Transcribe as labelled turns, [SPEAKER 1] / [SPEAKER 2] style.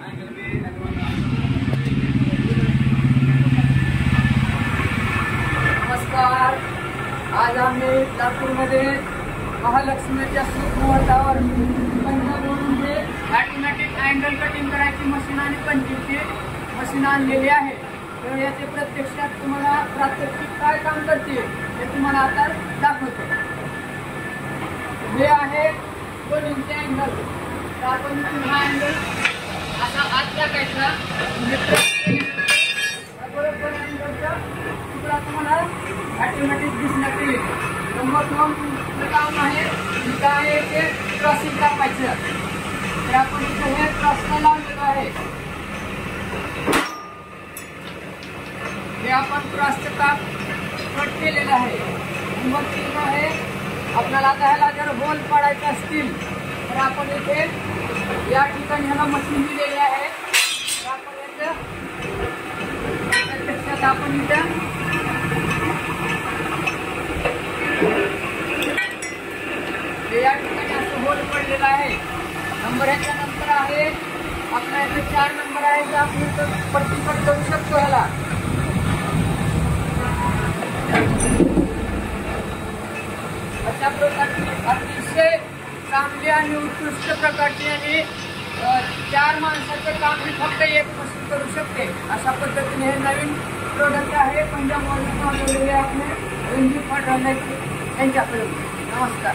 [SPEAKER 1] नमस्कार। आज आम्ही लातूरमध्ये महालक्ष्मीच्या शुभ मुहूर्तावर पंजाबवरून ऑटोमॅटिक अँगल कटिंग करायची मशीन आणि पंचिंगची मशीन आणलेली आहे। तर याचे प्रत्यक्षात तुम्हाला प्रात्यक्षिक काय काम करते हे तुम्हाला आता दाखवतो। हे आहे 2 इंच अँगल। तर आपण हा अँगल आता आत टाकायचा बरोबर अँगलचा तुकडा तुम्हाला ऑटोमॅटिक दिसण्यात येईल। नंबर 2 काम आहे इथं आहे ते क्रॉसिंग कापायचं। तर आपण इथे हे क्रॉसला लावलेलं आहे। हे आपण क्रॉसचं काप कट केलेलं आहे। नंबर 3 आहे आपल्याला ह्याला जर होल पाडायचे असतील तर आपण इथे या ठिकाणी ह्याला मशीन दिलेली आहे। तर आपण याचं प्रत्यक्षात आपण इथं या ठिकाणी असं होल पडलेलं आहे। नंबर याच्या नंतर आहे आपल्या इथे 4 नंबर आहे जे आपण पट्टी कट करू शकतो। ह्याला अशा प्रकारची अतिशय चांगली आणि उत्कृष्ट प्रकारची आणि 4 माणसाचं काम ही फक्त एक मशीन करू शकते। अशा पद्धतीने हे नवीन प्रोडक्ट आहे पंजाबवरून मागवलेले आपले रणजित फडणवीस यांच्याकडे। नमस्कार।